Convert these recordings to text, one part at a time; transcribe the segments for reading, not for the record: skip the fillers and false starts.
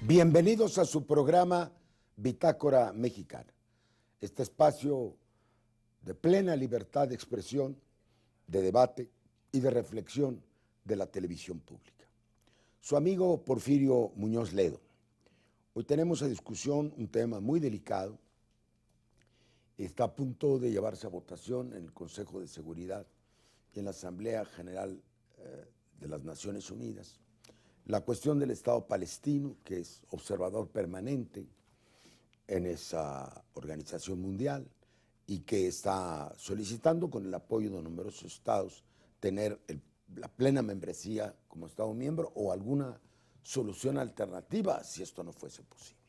Bienvenidos a su programa Bitácora Mexicana, este espacio de plena libertad de expresión, de debate y de reflexión de la televisión pública. Su amigo Porfirio Muñoz Ledo. Hoy tenemos a discusión un tema muy delicado. Está a punto de llevarse a votación en el Consejo de Seguridad y en la Asamblea General de las Naciones Unidas. La cuestión del Estado palestino, que es observador permanente en esa organización mundial y que está solicitando, con el apoyo de numerosos estados, tener la plena membresía como Estado miembro o alguna solución alternativa si esto no fuese posible.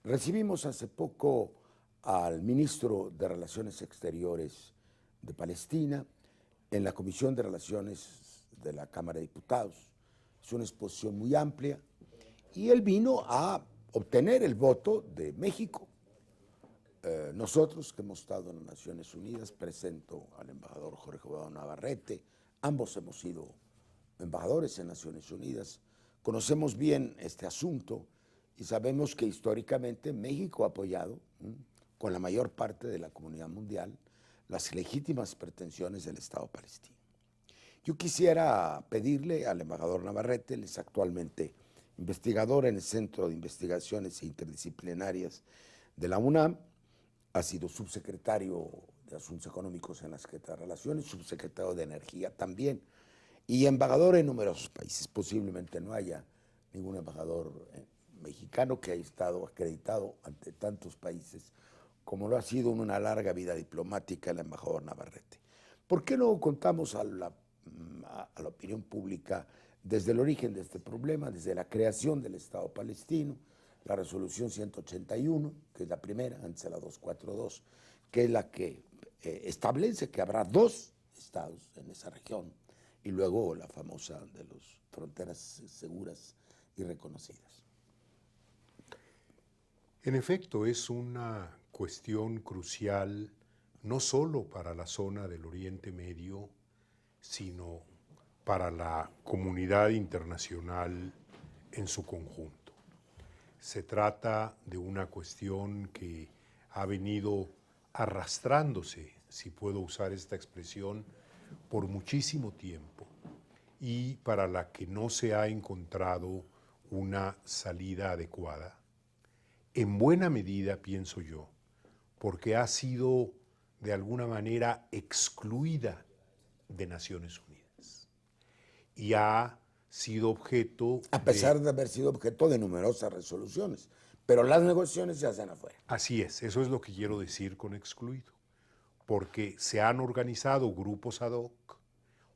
Recibimos hace poco al ministro de Relaciones Exteriores de Palestina en la Comisión de Relaciones de la Cámara de Diputados. Es una exposición muy amplia y él vino a obtener el voto de México. Nosotros que hemos estado en las Naciones Unidas, presento al embajador Jorge Guadalajara Navarrete, ambos hemos sido embajadores en Naciones Unidas, conocemos bien este asunto y sabemos que históricamente México ha apoyado con la mayor parte de la comunidad mundial las legítimas pretensiones del Estado palestino. Yo quisiera pedirle al embajador Navarrete, él es actualmente investigador en el Centro de Investigaciones Interdisciplinarias de la UNAM, ha sido subsecretario de Asuntos Económicos en la Secretaría de Relaciones, subsecretario de Energía también, y embajador en numerosos países. Posiblemente no haya ningún embajador mexicano que haya estado acreditado ante tantos países como lo ha sido en una larga vida diplomática el embajador Navarrete. ¿Por qué no contamos a la opinión pública desde el origen de este problema, desde la creación del Estado palestino, la resolución 181, que es la primera, antes de la 242, que es la que establece que habrá dos estados en esa región, y luego la famosa de las fronteras seguras y reconocidas? En efecto, es una cuestión crucial no solo para la zona del Oriente Medio, sino para la comunidad internacional en su conjunto. Se trata de una cuestión que ha venido arrastrándose, si puedo usar esta expresión, por muchísimo tiempo y para la que no se ha encontrado una salida adecuada. En buena medida, pienso yo, porque ha sido de alguna manera excluida de Naciones Unidas y ha sido objeto a pesar de haber sido objeto de numerosas resoluciones, pero las negociaciones se hacen afuera. Así es, eso es lo que quiero decir con excluido, porque se han organizado grupos ad hoc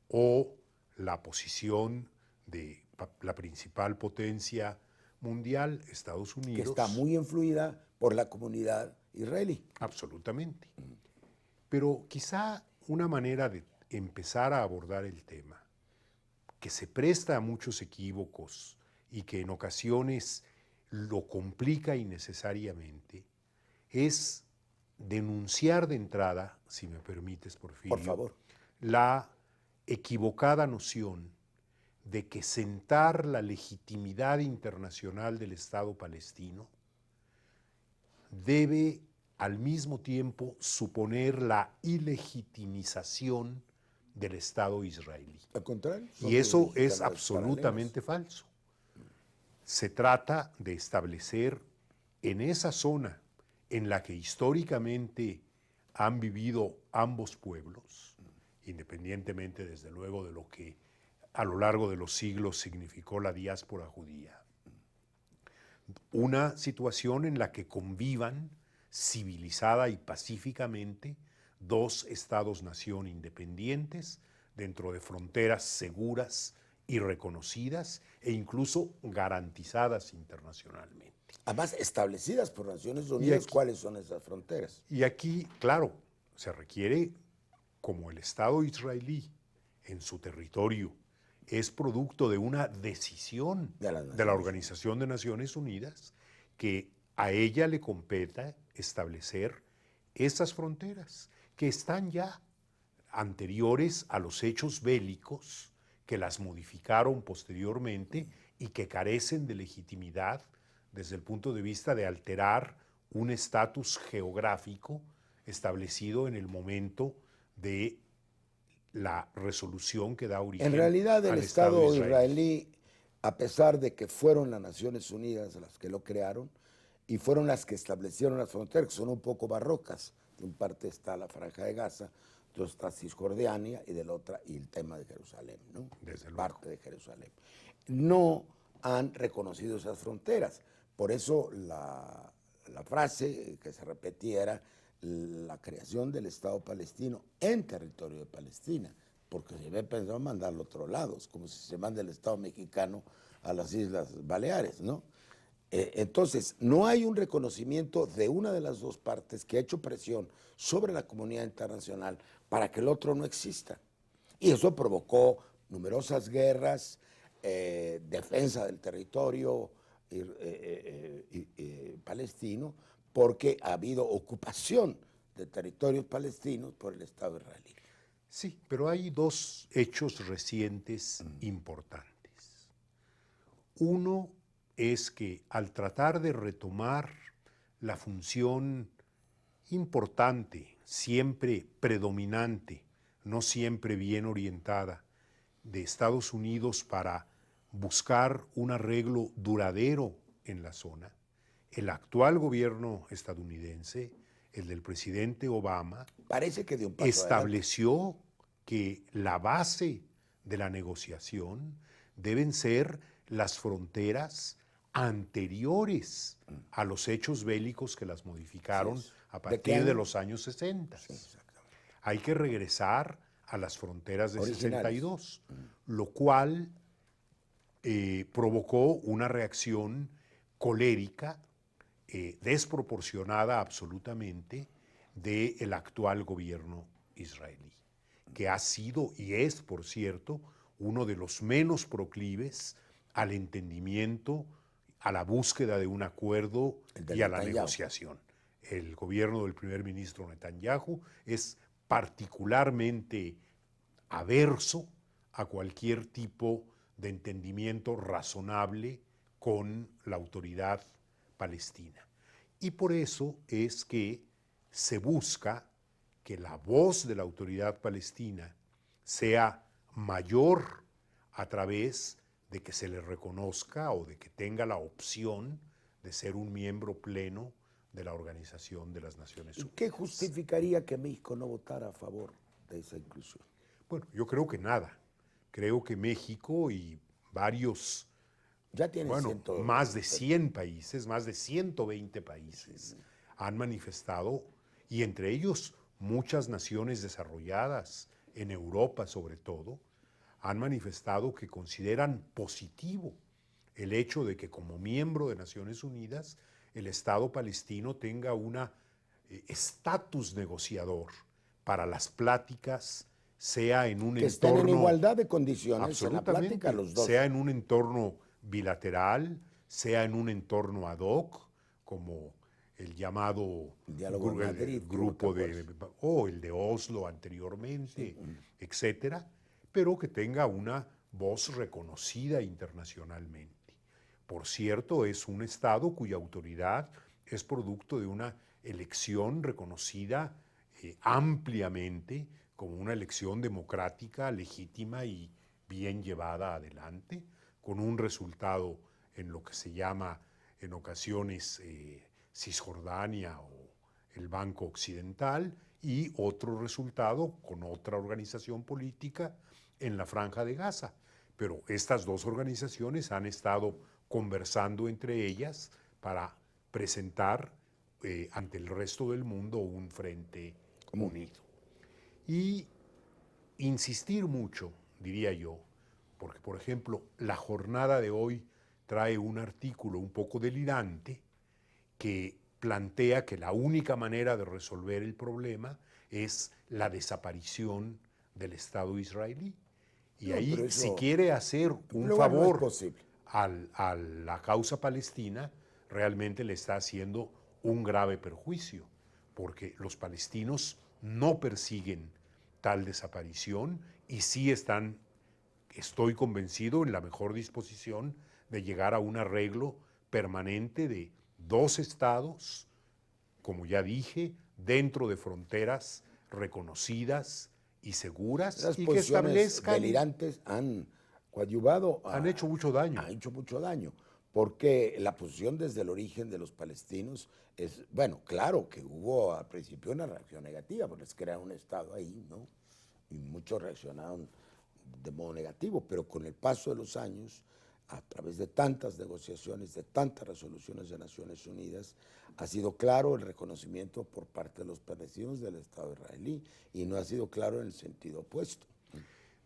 o la posición de la principal potencia mundial, Estados Unidos, que está muy influida por la comunidad israelí. Absolutamente. Pero quizá una manera de empezar a abordar el tema, que se presta a muchos equívocos y que en ocasiones lo complica innecesariamente, es denunciar de entrada, si me permites, Porfirio, Por favor, la equivocada noción de que sentar la legitimidad internacional del Estado palestino debe al mismo tiempo suponer la ilegitimización del Estado israelí. al contrario, Y eso es absolutamente falso. Se trata de establecer en esa zona en la que históricamente han vivido ambos pueblos, independientemente desde luego de lo que a lo largo de los siglos significó la diáspora judía, una situación en la que convivan civilizada y pacíficamente dos estados-nación independientes dentro de fronteras seguras y reconocidas e incluso garantizadas internacionalmente. Además, establecidas por Naciones Unidas, ¿cuáles son esas fronteras? Y aquí, claro, se requiere, como el Estado israelí en su territorio es producto de una decisión de la Organización de Naciones Unidas, que a ella le compete establecer esas fronteras que están ya anteriores a los hechos bélicos que las modificaron posteriormente y que carecen de legitimidad desde el punto de vista de alterar un estatus geográfico establecido en el momento de la resolución que da origen En realidad el al Estado Estado israelí. israelí, a pesar de que fueron las Naciones Unidas las que lo crearon y fueron las que establecieron las fronteras, que son un poco barrocas, de un parte está la Franja de Gaza, de otra está Cisjordania y de la otra y el tema de Jerusalén, ¿no? Desde luego. Parte de Jerusalén. No han reconocido esas fronteras. Por eso la frase que se repetía era la creación del Estado palestino en territorio de Palestina, porque se había pensado mandarlo a otros lados, como si se manda el Estado mexicano a las Islas Baleares, ¿no? Entonces, no hay un reconocimiento de una de las dos partes que ha hecho presión sobre la comunidad internacional para que el otro no exista. Y eso provocó numerosas guerras, defensa del territorio palestino, porque ha habido ocupación de territorios palestinos por el Estado israelí. Sí, pero hay dos hechos recientes importantes. Uno es que al tratar de retomar la función importante, siempre predominante, no siempre bien orientada, de Estados Unidos para buscar un arreglo duradero en la zona, el actual gobierno estadounidense, el del presidente Obama, Parece que dio un paso estableció que la base de la negociación deben ser las fronteras anteriores a los hechos bélicos que las modificaron a partir de los años 60. Sí, hay que regresar a las fronteras de originales. 62, lo cual provocó una reacción colérica, desproporcionada absolutamente, del actual gobierno israelí, que ha sido y es, por cierto, uno de los menos proclives al entendimiento, a la búsqueda de un acuerdo y a la negociación. El gobierno del primer ministro Netanyahu es particularmente averso a cualquier tipo de entendimiento razonable con la autoridad palestina. Y por eso es que se busca que la voz de la autoridad palestina sea mayor a través de que se le reconozca o de que tenga la opción de ser un miembro pleno de la Organización de las Naciones Unidas. ¿Qué justificaría que México no votara a favor de esa inclusión? Bueno, yo creo que nada. Creo que México y varios, ya tienen más de 100 países, más de 120 países han manifestado, y entre ellos muchas naciones desarrolladas, en Europa sobre todo, han manifestado que consideran positivo el hecho de que como miembro de Naciones Unidas el Estado palestino tenga un estatus negociador para las pláticas, sea en un que entorno... estén en igualdad de condiciones absolutamente, en la plática los dos. Sea en un entorno bilateral, sea en un entorno ad hoc, como el llamado diálogo de Madrid, grupo o el de Oslo anteriormente, etcétera, pero que tenga una voz reconocida internacionalmente. Por cierto, es un Estado cuya autoridad es producto de una elección reconocida ampliamente como una elección democrática, legítima y bien llevada adelante, con un resultado en lo que se llama en ocasiones Cisjordania o el Banco Occidental, y otro resultado con otra organización política en la Franja de Gaza. Pero estas dos organizaciones han estado conversando entre ellas para presentar ante el resto del mundo un frente unido. Y insistir mucho, diría yo, porque por ejemplo la jornada de hoy trae un artículo un poco delirante que plantea que la única manera de resolver el problema es la desaparición del Estado israelí. Y ahí, si quiere hacer un favor a la causa palestina, realmente le está haciendo un grave perjuicio, porque los palestinos no persiguen tal desaparición y sí estoy convencido, en la mejor disposición de llegar a un arreglo permanente de dos estados, como ya dije, dentro de fronteras reconocidas y seguras Esas y que posiciones establezcan, delirantes han coadyuvado, han hecho mucho daño. han hecho mucho daño, porque la posición desde el origen de los palestinos es, bueno, claro que hubo al principio una reacción negativa, porque es crear un Estado ahí, ¿no? Y muchos reaccionaron de modo negativo, pero con el paso de los años, a través de tantas negociaciones, de tantas resoluciones de Naciones Unidas, ha sido claro el reconocimiento por parte de los palestinos del Estado israelí y no ha sido claro en el sentido opuesto.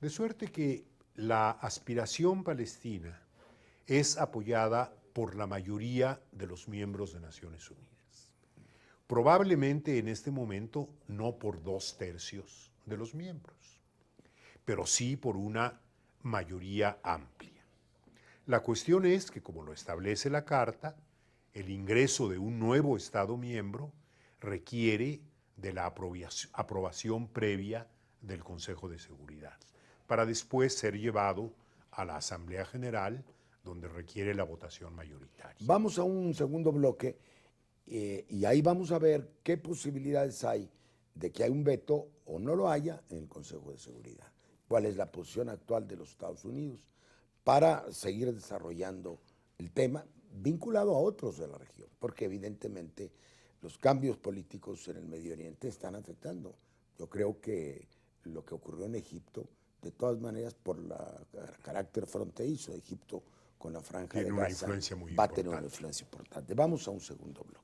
De suerte que la aspiración palestina es apoyada por la mayoría de los miembros de Naciones Unidas. Probablemente en este momento no por 2/3 de los miembros, pero sí por una mayoría amplia. La cuestión es que, como lo establece la Carta, el ingreso de un nuevo Estado miembro requiere de la aprobación previa del Consejo de Seguridad, para después ser llevado a la Asamblea General, donde requiere la votación mayoritaria. Vamos a un segundo bloque y ahí vamos a ver qué posibilidades hay de que haya un veto o no lo haya en el Consejo de Seguridad. ¿Cuál es la posición actual de los Estados Unidos para seguir desarrollando el tema vinculado a otros de la región? Porque evidentemente los cambios políticos en el Medio Oriente están afectando. Yo creo que lo que ocurrió en Egipto, de todas maneras, por el carácter fronterizo de Egipto con la Franja Tiene de una Gaza, influencia muy va a tener una importante. influencia importante. Vamos a un segundo bloque.